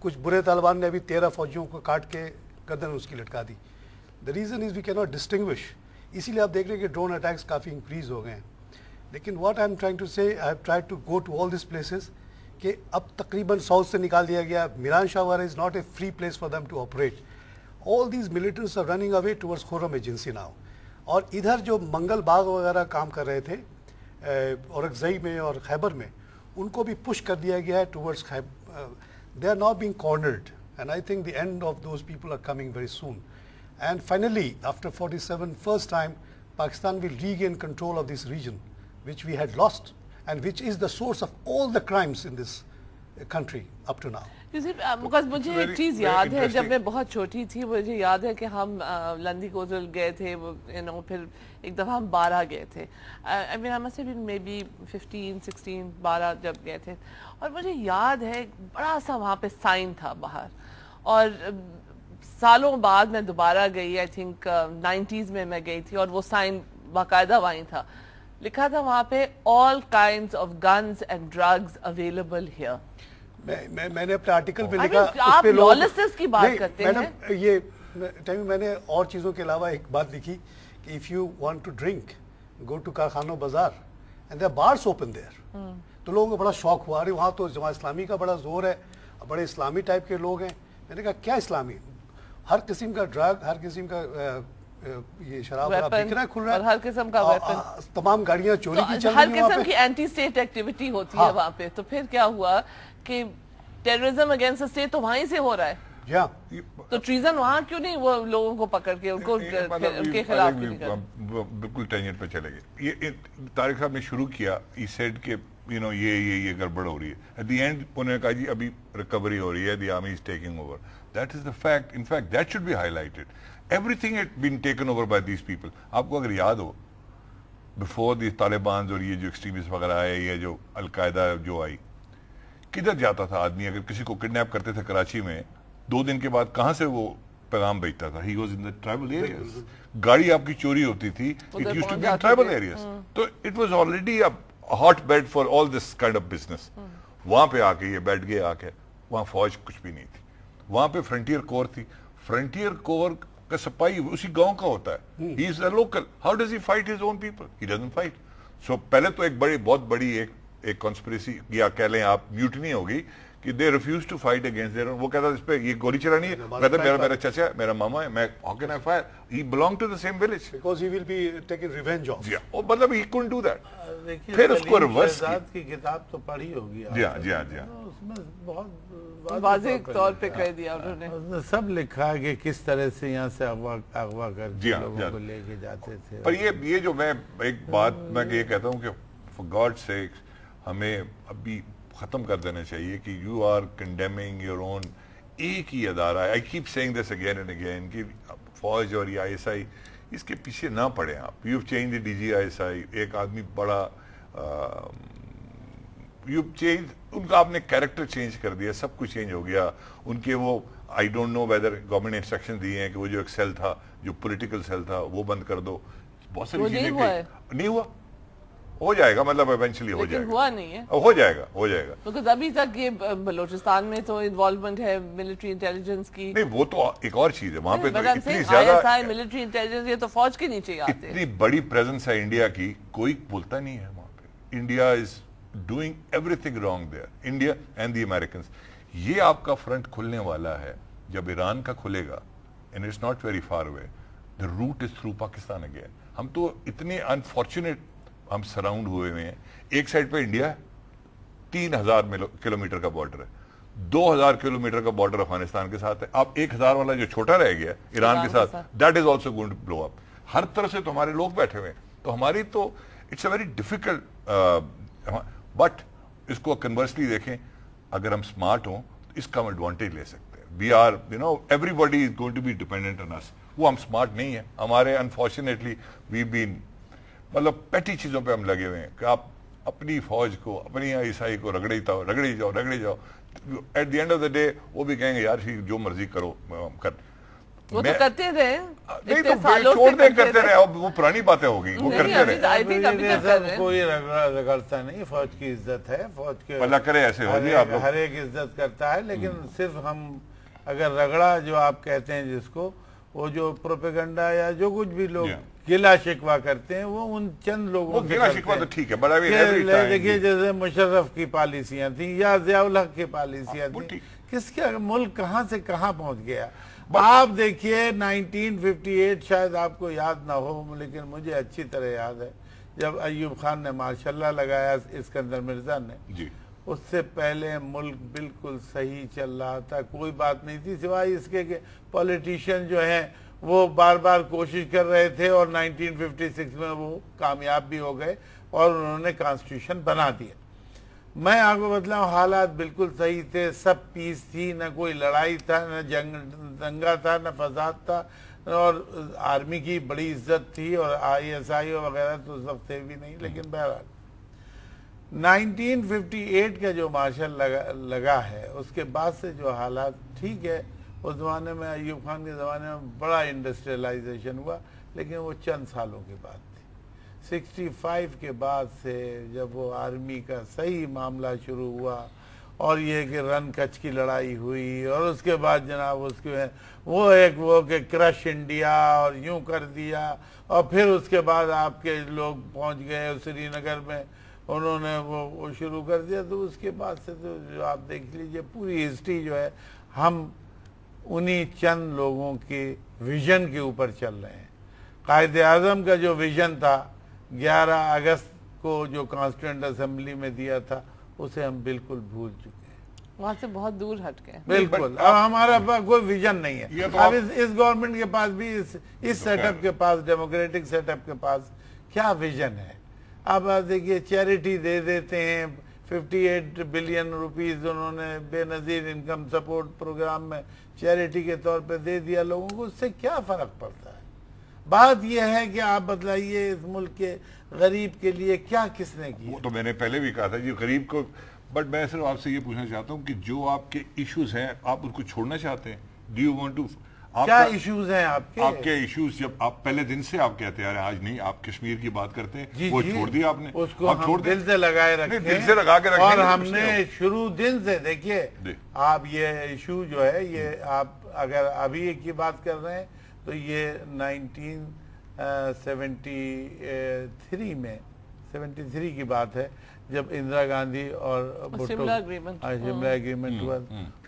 C: کچھ برے طالبان نے ابھی 13 فوجیوں کو کاٹ کے گردن اس کی لٹکا دی. دا ریزن از وی کی ناٹ ڈسٹنگوش. اسی لیے آپ دیکھ رہے ہیں کہ ڈرون اٹیکس کافی انکریز ہو گئے ہیں. لیکن what I am trying to say, I have try to go to all these places, کہ اب تقریباً ساؤتھ سے نکال دیا گیا. میران شاہ وغیرہ is not a free place for them to operate. All these militants are running away towards Kurram agency now. اور ادھر جو منگل باغ وغیرہ کام کر رہے تھے اورکزئی میں اور خیبر میں, ان کو بھی پش کر دیا گیا ہے towards Khyber. They are not being cornered, and I think the end of those people are coming very soon. And finally after 47 first time Pakistan will regain control of this region which we had lost and which is the source of all the crimes in this country up to now.
A: because مجھے ایک چیز یاد ہے جب میں بہت چھوٹی تھی مجھے یاد ہے کہ ہم لندی کوزل گئے تھے پھر ایک دفعہ ہم 12 گئے تھے I mean I must have been maybe 15 16 12 جب گئے تھے اور مجھے یاد ہے بڑا سا وہاں پہ سائن تھا باہر اور سالوں بعد میں دوبارہ گئی I think 90s میں گئی تھی اور وہ سائن باقاعدہ وہیں تھا لکھا تھا وہاں پہ all kinds of guns and drugs available here.
C: میں نے اپنے آرٹیکل میں لکھا
A: آپ lawlessness کی بات کرتے ہیں
C: یہ میں نے اور چیزوں کے علاوہ ایک بات لکھی کہ if you want to drink go to کارخانوں بازار and there are bars open there. تو لوگوں کو بڑا شوق ہوا وہاں تو جماعت اسلامی کا بڑا زور ہے بڑے اسلامی ٹائپ کے لوگ ہیں میں نے کہا کیا اسلامی ہر قسم کا ڈرگ ہر قسم کا یہ شراب بک رہا ہے کھل رہا ہے
A: ہر قسم کا ویپن
C: تمام گاڑیاں چوری کی چل رہی ہیں
A: ہر قسم کی اینٹی اسٹیٹ ایکٹیویٹی ہوتی ہے وہاں پہ تو پھر کیا ہوا کہ ٹیررزم اگینسٹ اسٹیٹ تو وہیں سے ہو رہا ہے تو ٹریزن وہاں کیوں نہیں وہ لوگوں کو پکڑ کے ان کے خلاف
D: بالکل ٹینجنٹ پہ چلے گئے یہ طارق صاحب نے شروع کیا ہی سیڈ کہ یہ گڑبڑ ہو رہی ہے ایٹ دی اینڈ انہوں نے کہا جی ابھی ریکوری ہو رہی ہے the army is taking over that is the fact in fact that should be highlighted everything had been taken over by these people. آپ کو اگر یاد ہو before the طالبان اور یہ جو ایکسٹریمسٹ وغیرہ آئے یا جو القاعدہ جو آئی کدھر جاتا تھا آدمی اگر کسی کو کڈنیپ کرتے تھے کراچی میں 2 دن کے بعد کہاں سے وہ پیغام بھیجتا تھا he was in the tribal areas گاڑی آپ کی چوری ہوتی تھی it used to be in tribal areas تو it was already a hot bed for all this kind of business وہاں پہ آ کے یہ بیٹھ گئے آ کے وہاں فوج کچھ بھی نہیں تھی وہاں پہ فرنٹیئر کور تھی فرنٹیئر کور کا سپاہی اسی گاؤں کا ہوتا ہے he is a local how does he fight his own people he doesn't fight so پہلے تو ایک بہت بڑی ایک کنسپریسی یا کہہ لیں آپ میوٹنی ہوگی کہ they refuse to fight against their own وہ کہتا اس پہ یہ گولی چلانی ہے کہتا میرا چچا ہے میرا ماما ہے میں how can I fire he belonged to the same village
C: because he will be taking revenge of
D: وہ مطلب he couldn't do that پھر اس کو ریورس
B: کی کتاب تو پڑھی ہوگی
D: جی ہاں
B: اس میں بہت
A: واضح طور پہ کہہ دیا انہوں نے
B: سب لکھا ہے کہ کس طرح سے یہاں سے اغوا کر کے لوگوں کو لے کے جاتے تھے
D: پر یہ جو میں ایک بات میں یہ کہتا ہوں کہ for God's sake ہمیں ابھی ختم کر دینا چاہیے کہ you are condemning your own ایک ہی ادارہ I keep saying this again and again کہ فوج اور یہ ISI اس کے پیچھے نہ پڑیں آپ you've changed the DG ISI ایک آدمی بڑا you've changed ان کا آپ نے کیریکٹر چینج کر دیا سب کچھ چینج ہو گیا ان کے وہ I don't know whether government نے انسٹرکشن دیے ہیں کہ وہ جو ایک سیل تھا جو پولیٹیکل سیل تھا وہ بند کر دو بہت ساری چیزیں نہیں ہوا ہو جائے گا مطلب ایونچولی ہو جائے گا
A: ہوا نہیں ہے
D: ہو جائے گا
A: because ابھی تک یہ بلوچستان میں تو انوالومنٹ ہے ملٹری انٹیلیجنس کی
D: نہیں وہ تو ایک اور چیز ہے وہاں پہ تو اتنی زیادہ
A: ملٹری انٹیلیجنس یہ تو فوج کے نیچے آتے ہیں
D: اتنی بڑی پریزنس ہے انڈیا کی کوئی بولتا نہیں ہے وہاں پہ India is doing everything wrong there India and the Americans یہ آپ کا فرنٹ کھلنے والا ہے جب ایران کا کھلے گا and it's not very far away the route is through Pakistan again ہم تو اتنے انفارچونیٹ ہم سراؤنڈ ہوئے ہوئے ہیں ایک سائڈ پہ انڈیا ہے 3000 کلومیٹر کا بارڈر ہے 2000 کلومیٹر کا بارڈر افغانستان کے ساتھ ہے اب 1000 والا جو چھوٹا رہ گیا ایران کے ساتھ that is also going to blow up ہر طرف سے تو ہمارے لوگ بیٹھے ہوئے ہیں تو ہماری تو it's a very difficult but اس کو کنورسلی دیکھیں اگر ہم اسمارٹ ہوں تو اس کا ہم ایڈوانٹیج لے سکتے ہیں we are everybody is going to be dependent on اس وہ ہم اسمارٹ نہیں ہیں ہمارے انفارچونیٹلی وی بین مطلب پیٹی چیزوں پہ ہم لگے ہوئے ہیں کہ آپ اپنی فوج کو اپنی عیسائی کو رگڑی جاؤ at the end of the day وہ بھی کہیں گے یار جو مرضی کرو کر
A: وہ تو کرتے رہے
D: نہیں تو چھوڑ دیں کرتے رہے وہ پرانی باتیں ہوگی وہ کرتے رہے
B: کوئی رگڑتا نہیں فوج کی عزت ہے فوج کے
D: اللہ کرے ایسے ہو جی آپ
B: ہر ایک عزت کرتا ہے لیکن صرف ہم اگر رگڑا جو آپ کہتے ہیں جس کو وہ جو پروپیگنڈا یا جو کچھ بھی لوگ گلا شکوا کرتے ہیں وہ ان چند لوگوں سے
D: گلا شکوا تو ٹھیک ہے
B: دیکھیے جیسے مشرف کی پالیسیاں تھیں یا ضیاء الحق کی پالیسیاں تھیں کس کا ملک کہاں سے کہاں پہنچ گیا آپ دیکھیے 1958 شاید آپ کو یاد نہ ہو لیکن مجھے اچھی طرح یاد ہے جب ایوب خان نے ماشاء اللہ لگایا اسکندر مرزا نے اس سے پہلے ملک بالکل صحیح چل رہا تھا کوئی بات نہیں تھی سوائے اس کے کہ پولیٹیشین جو ہیں وہ بار بار کوشش کر رہے تھے اور 1956 میں وہ کامیاب بھی ہو گئے اور انہوں نے کانسٹیٹیوشن بنا دیا میں آپ کو بتلاؤں حالات بالکل صحیح تھے, سب پیس تھی, نہ کوئی لڑائی تھا, نہ جنگ دنگا تھا, نہ فساد تھا, اور آرمی کی بڑی عزت تھی, اور ISI وغیرہ تو اس وقت تھے بھی نہیں. لیکن بہرحال 1958 کا جو مارشل لگا ہے, اس کے بعد سے جو حالات, ٹھیک ہے اس زمانے میں ایوب خان کے زمانے میں بڑا انڈسٹریلائزیشن ہوا, لیکن وہ چند سالوں کے بعد تھی. 65 کے بعد سے جب وہ آرمی کا صحیح معاملہ شروع ہوا, اور یہ کہ رن کچھ کی لڑائی ہوئی, اور اس کے بعد جناب اس کے وہ کہ کرش انڈیا اور یوں کر دیا, اور پھر اس کے بعد آپ کے لوگ پہنچ گئے سری نگر میں, انہوں نے وہ شروع کر دیا. تو اس کے بعد سے تو جو آپ دیکھ لیجئے پوری ہسٹری جو ہے, ہم انہی چند لوگوں کے ویژن کے اوپر چل رہے ہیں. قائد اعظم کا جو ویژن تھا 11 اگست کو جو کانسٹیٹوئنٹ اسمبلی میں دیا تھا, اسے ہم بالکل بھول چکے ہیں,
A: وہاں سے بہت دور ہٹ گئے.
B: بالکل اب ہمارا کوئی ویژن نہیں ہے. اب اس گورنمنٹ کے پاس بھی, اس سیٹ اپ کے پاس, ڈیموکریٹک سیٹ اپ کے پاس کیا ویژن ہے؟ اب دیکھیے چیریٹی دے دیتے ہیں, 58 بلین روپیز انہوں نے بے نظیر انکم سپورٹ پروگرام میں چیریٹی کے طور پہ دے دیا لوگوں کو, اس سے کیا فرق پڑتا ہے؟ بات یہ ہے کہ آپ بتلائیے اس ملک کے غریب کے لیے کیا کس نے کیا؟
D: وہ تو میں نے پہلے بھی کہا تھا جی غریب کو, بٹ میں صرف آپ سے یہ پوچھنا چاہتا ہوں کہ جو آپ کے ایشوز ہیں آپ ان کو چھوڑنا چاہتے ہیں؟ ڈو یو وانٹ ٹو,
B: کیا ایشوز ہیں آپ
D: کے ایشوز؟ جب آپ پہلے دن سے آپ کہتے ہیں آج نہیں, آپ کشمیر کی بات کرتے ہیں, وہ چھوڑ دیا آپ نے,
B: اس کو ہم دل سے لگائے رکھیں,
D: دل سے لگا کے رکھیں,
B: اور ہم نے شروع دن سے, دیکھیے آپ یہ ایشو جو ہے, یہ آپ اگر ابھی کی بات کر رہے ہیں تو یہ 1973 کی بات ہے, جب اندرا گاندھی اور
A: شملہ
B: اگریمنٹ ہوا.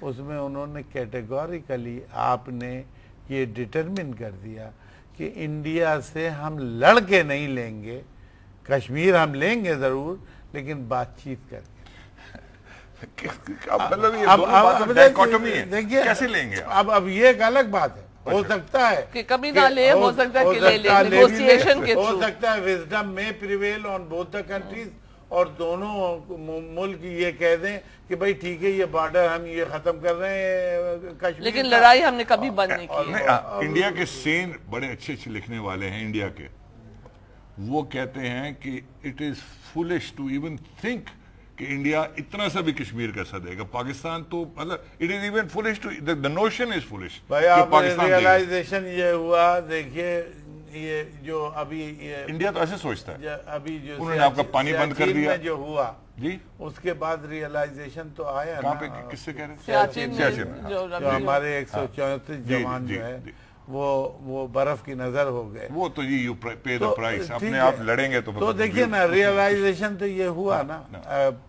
B: اس میں انہوں نے کیٹیگوریکلی آپ نے یہ ڈٹرمن کر دیا کہ انڈیا سے ہم لڑ کے نہیں لیں گے, کشمیر ہم لیں گے ضرور, لیکن بات چیت کر کے. دیکھیے
D: کیسے لیں گے؟
B: اب یہ ایک الگ بات ہے, ہو سکتا ہے
A: کہ کبھی نہ لے, ہو سکتا ہے کہ لے لے, نیگوشیشن کے
B: ہو
A: تھرو.
B: سکتا ہے وزڈم میں prevail on both the countries, اور دونوں ملک یہ کہہ دیں کہ بھئی ٹھیک ہے یہ بارڈر ہم یہ ختم کر رہے ہیں کشمیر,
A: لیکن لڑائی ہم نے کبھی بند نہیں کی.
D: انڈیا کے سین بڑے اچھے لکھنے والے ہیں انڈیا کے, وہ کہتے ہیں کہ it is foolish to even think کہ انڈیا اتنا سا بھی کشمیر کا حصہ دے گا. پاکستان تو مطلب it is even foolish to, the notion is foolish.
B: بھائی آپ ریئلائزیشن یہ ہوا, دیکھیے یہ جو ابھی
D: انڈیا تو ایسے سوچتا ہے,
B: ابھی جو
D: انہوں نے آپ کا پانی بند کر دیا
B: جو ہوا
D: جی,
B: اس کے بعد ریئلائزیشن تو آیا نا.
D: کس سے کہہ رہے ہیں؟
A: سیاچن
B: جو ہمارے 134 جوان جو ہے وہ برف کی نظر ہو گئے.
D: وہ تو جی یو پے دا پرائس, اپنے آپ لڑیں گے
B: تو دیکھیے نا ریئلائزیشن تو یہ ہوا نا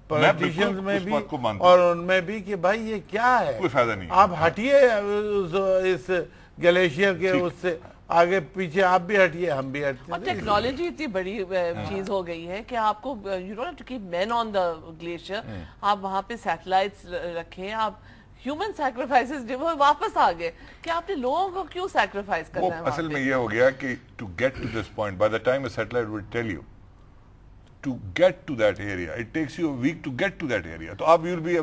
B: پولیٹیشینز میں بھی اور ان میں بھی کہ بھائی یہ کیا ہے,
D: کوئی فائدہ نہیں,
B: آپ ہٹیے اس گلیشیئر کے, اس سے آگے پیچھے آپ بھی ہٹیے, ہم بھی ہٹتے.
A: اور ٹیکنالوجی اتنی بڑی چیز ہو گئی ہے کہ آپ کو you know to keep men on the glacier, آپ وہاں پہ سیٹلائٹس رکھیں, آپ ہیومن سیکریفائسز جو وہ واپس آ گئے کہ آپ نے لوگوں کو کیوں سیکریفائس کرنا ہے.
D: اصل میں یہ ہو گیا کہ to get to this point, by the time a satellite will tell you to get to that area, it takes you a week to get to that area. تو آپ ول بی,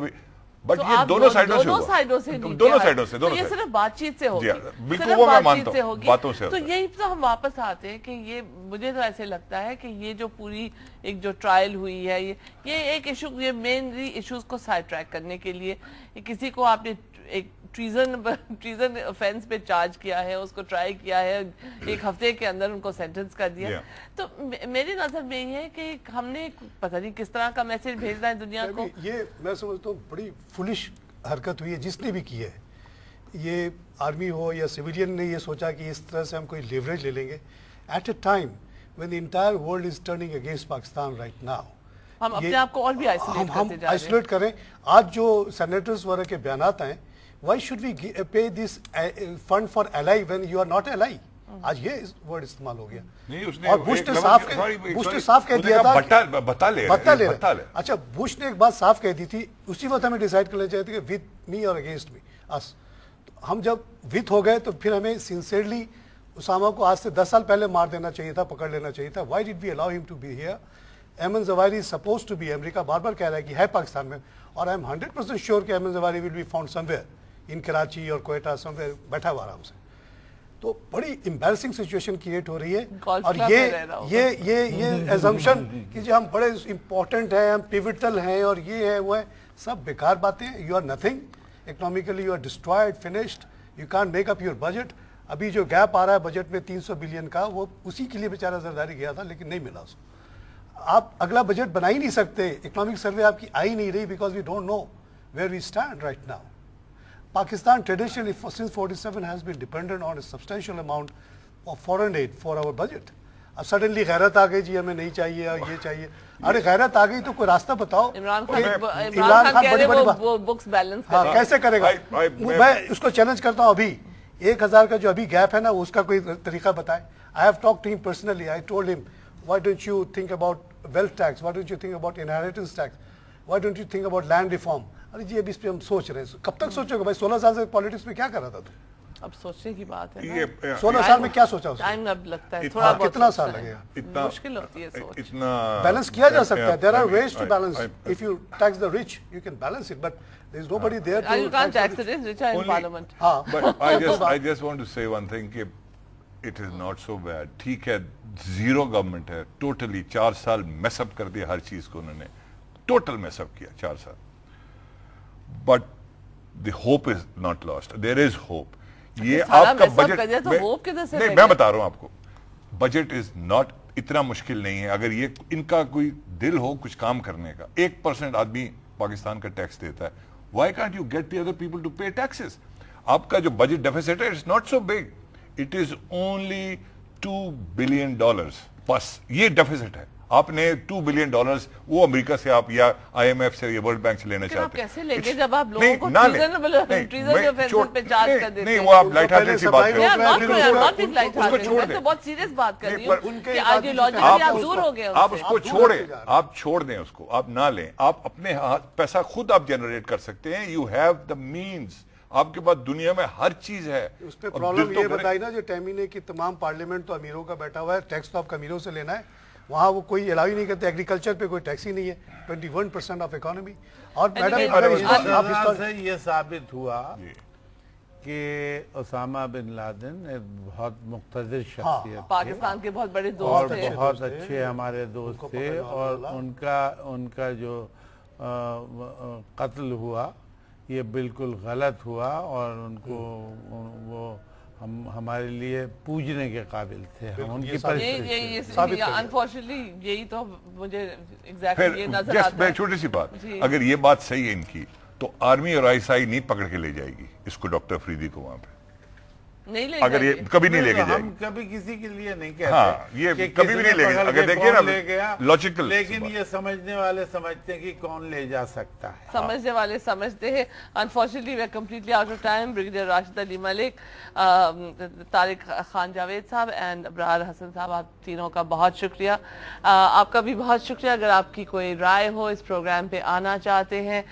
D: بٹ یہ دونوں سائڈوں سے,
A: یہ صرف بات چیت سے ہوگی,
D: بالکل وہ میں مانتا ہوں, باتوں سے.
A: تو یہی تو ہم واپس آتے ہیں کہ یہ مجھے تو ایسے لگتا ہے کہ یہ جو پوری ایک جو ٹرائل ہوئی ہے, یہ ایک ایشو, یہ مینلی ایشوز کو سائڈ ٹریک کرنے کے لیے, کسی کو آپ نے ایک ٹریزن افینس پہ چارج کیا ہے, اس کو ٹرائی کیا ہے, ایک ہفتے کے اندر ان کو سینٹنس کر دیا. تو میری نظر میں یہ ہے کہ ہم نے پتہ نہیں کس طرح کا میسج بھیجنا ہے دنیا کو.
C: یہ میں سمجھتا ہوں بڑی فولش حرکت ہوئی ہے جس نے بھی کی ہے, یہ آرمی ہو یا سویلین نے یہ سوچا کہ اس طرح سے ہم کوئی لیوریج لے لیں گے at a time when the entire world is turning against Pakistan right now.
A: ہم اپنے آپ کو اور بھی
C: آئسولیٹ کریں. آج جو سینیٹرز وغیرہ کے بیانات ہیں, why should we pay this fund for ally when you are not ally? آج یہ ورڈ استعمال ہو گیا, اور بش نے صاف کہہ دیا تھا بتا لے. اچھا, بش نے ایک بات صاف کہہ دی تھی, اسی وقت ہمیں ڈیسائیڈ کرنا چاہیے تھے کہ with me or against me, us. ہم جب with ہو گئے تو پھر ہمیں sincerely اسامہ کو آج سے 10 سال پہلے مار دینا چاہیے تھا, پکڑ لینا چاہیے تھا. Why did we allow him to be here Aiman زواری is supposed to be, امریکہ بار بار کہہ رہا ہے کہ ہے پاکستان میں, اور I am 100% sure کہ Aiman زواری will be found somewhere in Karachi اور کوئٹہ somewhere بیٹھا ہوا آرام سے. تو بڑی امبیرسنگ سچویشن کریٹ ہو رہی ہے, اور یہ ایزمپشن کہ جو ہم بڑے امپورٹنٹ ہیں, ہم پیوٹل ہیں اور یہ ہے وہ ہے, سب بیکار باتیں ہیں. You are nothing economically, you are destroyed, finished, you can't make up your budget. ابھی جو گیپ آ رہا ہے بجٹ میں 300 بلین کا, وہ اسی کے لیے بیچارہ زرداری گیا تھا لیکن نہیں ملا اس کو. آپ اگلا بجٹ بنا ہی نہیں سکتے, اکنامک سروے آپ کی آ ہی نہیں رہی, because we don't know where we stand right now. Pakistan traditionally since 47 has been dependent on a substantial amount of foreign aid for our budget. اب سڈنلی غیرت آ گئی, جی ہمیں نہیں چاہیے اور یہ چاہیے. ارے غیرت آ گئی تو کوئی راستہ بتاؤ.
A: عمران خان کہہ رہے وہ بکس بیلنس
C: ہاں کیسے کرے گا. میں اس کو چیلنج کرتا ہوں, ابھی 1000 کا جو ابھی گیپ ہے نا, اس کا کوئی طریقہ بتائے. I have talked to him personally. I told him, why don't you think about wealth tax, why don't you think about inheritance tax, why don't you think about land reform. ارے جی ابھی اس پہ ہم سوچ رہے ہیں. کب تک سوچو گے بھائی, 16 سال سے پالیٹکس میں کیا کر رہا تھا تو.
A: اب سوچنے کی بات ہے,
C: 16 سال میں کیا سوچا اس
A: ٹائم اب لگتا ہے تھوڑا بہت.
C: کتنا سال لگے گا,
A: مشکل ہوتی ہے سوچ.
C: بیلنس کیا جا سکتا ہے. there are ways to balance. if you tax the rich you can balance it, but there is nobody there to.
A: You can't tax the rich in parliament.
D: But I just want to say one thing, کہ it is not so bad. ٹھیک ہے, zero government ہے, totally 4 سال mess up کر دیا ہر چیز کو, انہوں نے ٹوٹل میس اپ کیا 4 سال. But the hope is not lost. There is hope. یہ آپ کا بجٹ, نہیں میں بتا رہا ہوں آپ کو, بجٹ از ناٹ اتنا مشکل نہیں ہے. اگر یہ ان کا کوئی دل ہو کچھ کام کرنے کا. 1% آدمی پاکستان کا ٹیکس دیتا ہے. Why can't you get the other people to pay taxes? آپ کا جو بجٹ ڈیفیسٹ ہے, it's not so big. It is only $2 billion. بس یہ ڈیفیسٹ ہے. آپ نے $2 بلین وہ امریکہ سے آپ یا آئی ایم ایف سے یا ورلڈ بینک سے لینا چاہتے ہیں.
A: آپ کیسے لیں گے جب آپ لوگوں کو ٹریزن پہ چارج کر دیتے ہیں.
D: نہیں, وہ آپ لائٹ ہارٹیڈ سی بات کریں.
A: میں تو بہت سیریس بات کر رہی ہوں کہ آئیڈیالوجیکلی آپ دور ہو گئے.
D: آپ اس کو چھوڑیں, آپ چھوڑ دیں اس کو, آپ نہ لیں. آپ اپنے پیسہ خود آپ جنریٹ کر سکتے ہیں. You have the means. آپ کے پاس دنیا میں ہر چیز ہے.
C: اس پہ پرابلم یہ بتائی نا جو ٹیمی نے, کہ تمام پارلیمنٹ تو امیروں کا بیٹھا ہوا ہے, ٹیکس تو آپ کا امیروں سے لینا ہے. وہاں وہ کوئی الاؤ ہی نہیں کرتے, ایگریکلچر پہ کوئی ٹیکس ہی نہیں ہے. 21% آف اکانومی. اور میڈم
B: سے یہ ثابت ہوا کہ اسامہ بن لادن ایک بہت مقتدر شخصیت,
A: پاکستان کے بہت بڑے دوست تھے,
B: اور بہت اچھے ہمارے دوست تھے, اور ان کا جو قتل ہوا یہ بالکل غلط ہوا, اور ان کو وہ ہمارے لیے پوجنے کے قابل تھے. ہم ان کی
A: انفارچونیٹلی یہی تو مجھے ایگزیکٹلی یہ نظر آتا ہے.
D: چھوٹی سی بات, اگر یہ بات صحیح ہے ان کی, تو آرمی اور آئی ایس آئی نہیں پکڑ کے لے جائے گی اس کو, ڈاکٹر فریدی کو وہاں پہ اگر یہ کبھی نہیں لے کے جائے گی.
B: ہم کبھی کسی کے لیے نہیں کہتے
D: یہ کبھی بھی نہیں لے گی. اگر دیکھیں نا لاجیکل,
B: لیکن یہ سمجھنے والے سمجھتے ہیں کہ کون لے جا سکتا ہے.
A: سمجھنے والے سمجھتے ہیں. Unfortunately we are completely out of time. Brigadier Rashid Ali Malik, Tariq Khan Javed sahib and ابرار حسن صاحب, آپ تینوں کا بہت شکریہ. آپ کا بھی بہت شکریہ. اگر آپ کی کوئی رائے ہو, اس پروگرام پہ آنا چاہتے ہیں,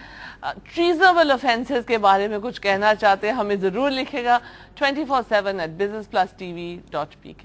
A: ٹریزنیبل offences کے بارے میں کچھ کہنا چاہتے ہیں, ہمیں ضرور لکھے گا 24/7@businessplusTV.pk.